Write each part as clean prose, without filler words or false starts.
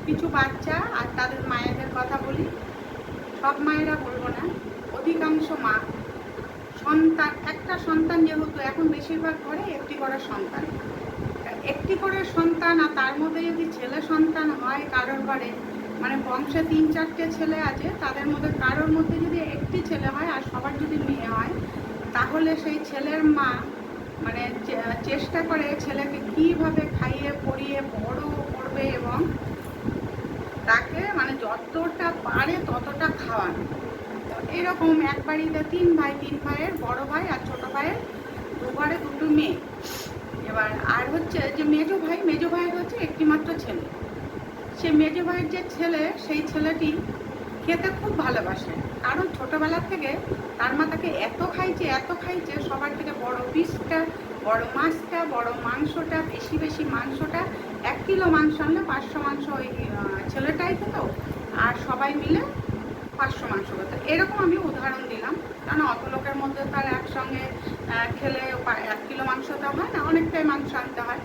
কিছু বাচ্চা আর তাদের মায়েদের কথা বলি। সব মায়েরা বলবো না, অধিকাংশ মা সন্তান, একটা সন্তান যেহেতু এখন বেশিরভাগ ঘরে একটি করে সন্তান, একটি করে সন্তান, আর তার মধ্যে যদি ছেলে সন্তান হয় কারোর ঘরে, মানে বংশে 3-4টে ছেলে আছে, তাদের মধ্যে কারোর মধ্যে যদি একটি ছেলে হয় আর সবার যদি মেয়ে হয়, তাহলে সেই ছেলের মা মানে চেষ্টা করে ছেলেকে কীভাবে খাইয়ে পরিয়ে বড় করবে এবং তাকে মানে যতটা পারে ততটা খাওয়ানো। তো এরকম এক বাড়িতে 3 ভাই, 3 ভাইয়ের বড় ভাই আর ছোট ভাইয়ের দুঘরে দুটো মেয়ে। এবার আর হচ্ছে যে মেজো ভাইয়ের হচ্ছে একটি মাত্র ছেলে। সে মেজো ভাইয়ের যে ছেলে, সেই ছেলেটি খেতে খুব ভালোবাসে, কারণ ছোটোবেলার থেকে তার মা তাকে এত খাইছে সবার থেকে বড় পিসটা, বড় মাছটা, বড় মাংসটা, বেশি মাংসটা। 1 কিলো মাংস আনলে 500 মাংস ওই ছেলেটাই খেত, আর সবাই মিলে 500 মাংস খেত। এরকম আমি উদাহরণ দিলাম, কারণ অত লোকের মধ্যে তার একসঙ্গে খেলে 1 কিলো মাংস তো হয় না, অনেকটাই মাংস আনতে হয়।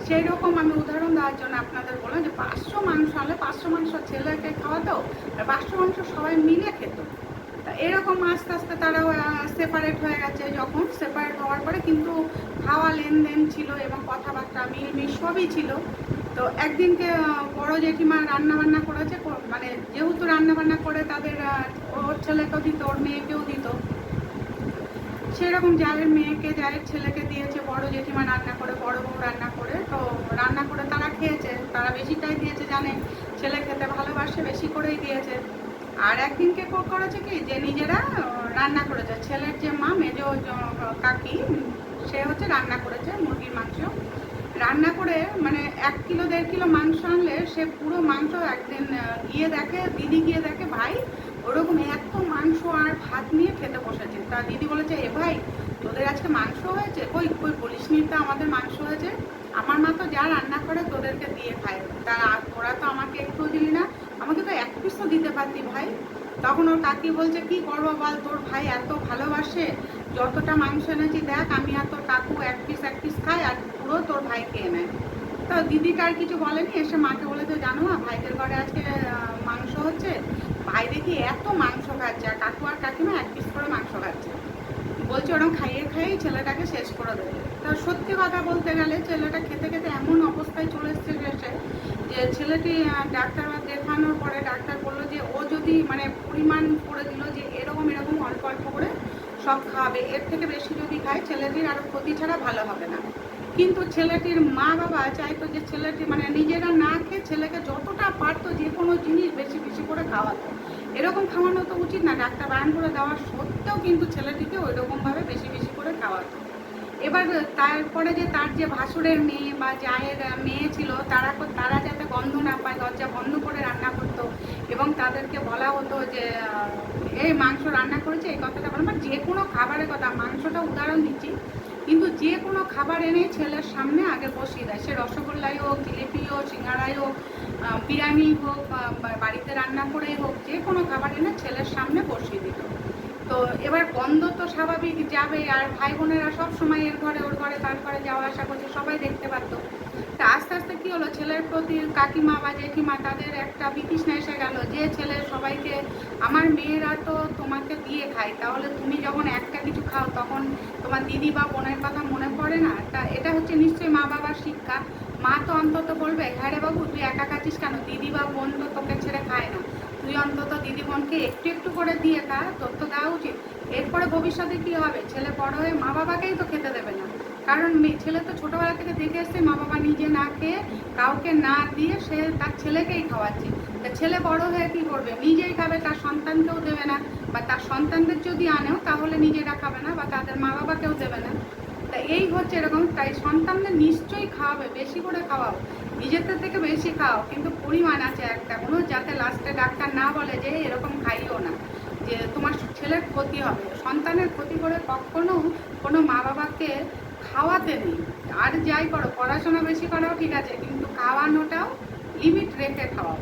সেই রকম আমি উদাহরণ দেওয়ার জন্য আপনাদের বললাম যে 500 মাংস আনলে 500 মাংস ছেলেকে খাওয়াতো, আর 500 মাংস সবাই মিলে খেত। তা এরকম আস্তে আস্তে তারা সেপারেট হয়ে গেছে। যখন সেপারেট হওয়ার পরে কিন্তু খাওয়া লেনদেন ছিল এবং কথাবার্তা মিলমিশ সবই ছিল। তো একদিনকে বড় জেঠিমা রান্নাবান্না করেছে, মানে যেহেতু রান্নাবান্না করে তাদের ওর ছেলেকেও দিত, ওর মেয়েকেও দিত, সেরকম যাদের মেয়েকে যাদের ছেলেকে দিয়েছে বড় জেঠিমা রান্না করে, বড় বউ রান্না করে। তো রান্না করে তারা খেয়েছে, তারা বেশিটাই দিয়েছে, জানে ছেলে খেতে ভালোবাসে, বেশি করেই দিয়েছে। আর একদিনকে করেছে কি যে নিজেরা রান্না করেছে, ছেলের যে মা মেজো কাকি, সে হচ্ছে রান্না করেছে মুরগির মাংস। রান্না করে মানে 1 কিলো 1.5 কিলো মাংস আনলে সে পুরো মাংস একদিন দিদি গিয়ে দেখে ভাই ওরকম এত মাংস আর ভাত নিয়ে খেতে বসেছে। তা দিদি বলেছে, এ ভাই তোদের আজকে মাংস হয়েছে? কই বলিস নি তা আমাদের মাংস হয়েছে, আমার মা তো যা রান্না করে তোদেরকে দিয়ে খায়, তা তোরা তো আমাকে একটু দিলি না, আমাকে তো 1 পিসও দিতে পারতি ভাই। তখন ওর কাকি বলছে, কি করবো বল, তোর ভাই এত ভালোবাসে, যতটা মাংস এনেছি দেখ, আমি আর তোর কাকু 1 পিস খাই আর পুরো তোর ভাই খেয়ে নেয়। তো দিদিটা আর কিছু বলেনি, এসে মাকে বলেছে, জানো না ভাইদের ঘরে আজকে মাংস হচ্ছে, ভাই দেখি এত মাংস খাচ্ছে, আর কাকু আর কাকিমা 1 পিস করে মাংস খাচ্ছে। বলছে ওরকম খাইয়েই ছেলেটাকে শেষ করে দেবে। তা সত্যি কথা বলতে গেলে ছেলেটা খেতে খেতে এমন অবস্থায় চলে এসেছে যে ছেলেটি ডাক্তার দেখানোর পরে ডাক্তার বললো যে ও যদি মানে পরিমাণ করে দিল যে এরকম অল্প অল্প করে সব খাবে, এর থেকে বেশি যদি খায় ছেলেটির আরও ক্ষতি ছাড়া ভালো হবে না। কিন্তু ছেলেটির মা বাবা চাইতো যে ছেলেটি মানে নিজেরা না খেয়ে ছেলেকে যতটা পারতো যে কোনো জিনিস বেশি করে খাওয়াতো। এরকম খাওয়ানো তো উচিত না, ডাক্তার বারণ করে দেওয়ার সত্ত্বেও কিন্তু ছেলেটিকে ওই রকমভাবে বেশি করে খাওয়াতো। এবার তারপরে যে তার যে ভাসুরের মেয়ে বা জায়ের মেয়ে ছিল, তারা যাতে গন্ধ না পায় দরজা বন্ধ করে রান্না করতো, এবং তাদেরকে বলা হতো যে এই মাংস রান্না করেছে, এই কথাটা বলা, মানে যে কোনো খাবারের কথা, মাংসটা উদাহরণ দিচ্ছি, কিন্তু যে কোনো খাবার এনে ছেলের সামনে আগে বসিয়ে দেয়, সে রসগোল্লাই হোক, জিলিপি হোক, সিঙ্গাড়াই হোক, বিরিয়ানি হোক, বাড়িতে রান্না করেই হোক, যে কোনো খাবার এনে ছেলের সামনে বসিয়ে দিত। তো এবার গন্ধ তো স্বাভাবিক যাবে, আর ভাই বোনেরা সব সময় এর ঘরে ওর ঘরে তার ঘরে যাওয়া আসা করছে, সবাই দেখতে পারতো। তা আস্তে আস্তে কী হলো, ছেলের প্রতি কাকিমা বা জেঠিমা তাদের একটা বিতৃষ্ণা এসে গেল, যে ছেলে সবাইকে, আমার মেয়েরা তো তোমাকে দিয়ে খায়, তাহলে তুমি যখন একটা কিছু খাও তখন তোমার দিদি বা বোনের কথা মনে পড়ে না? তা এটা হচ্ছে নিশ্চয়ই মা বাবার শিক্ষা। মা তো অন্তত বলবে, হ্যাঁ রে বাবু তুই একা খাচ্ছিস কেন, দিদি বা বোন তো তোকে ছেড়ে খায় না, তুই অন্তত দিদি বোনকে একটু করে দিয়ে খা, তোর তো দেওয়া উচিত। এরপরে ভবিষ্যতে কী হবে, ছেলে বড় হয়ে মা বাবাকেই তো খেতে দেবে না, কারণ ছেলে তো ছোটোবেলা থেকে দেখে এসছে মা বাবা নিজে না খেয়ে কাউকে না দিয়ে সে তার ছেলেকেই খাওয়াচ্ছে। তা ছেলে বড় হয়ে কী করবে, নিজেই খাবে, তার সন্তানকেও দেবে না, বা তার সন্তানদের যদি আনেও তাহলে নিজেরা খাবে না বা তাদের মা বাবাকেও দেবে না। তা এই হচ্ছে এরকম। তাই সন্তানদের নিশ্চয়ই খাওয়াবে, বেশি করে খাওয়াও, নিজেদের থেকে বেশি খাও, কিন্তু পরিমাণ আছে একটা কোনো, যাতে লাস্টে ডাক্তার না বলে যে এরকম খাইও না, যে তোমার ছেলের ক্ষতি হবে। সন্তানের ক্ষতি করে কখনো কোনো মা বাবাকে খাওয়াতে নেই। আর যাই করো, পড়াশোনা বেশি করাও ঠিক আছে, কিন্তু খাওয়ানোটাও লিমিট রেখে খাওয়াও।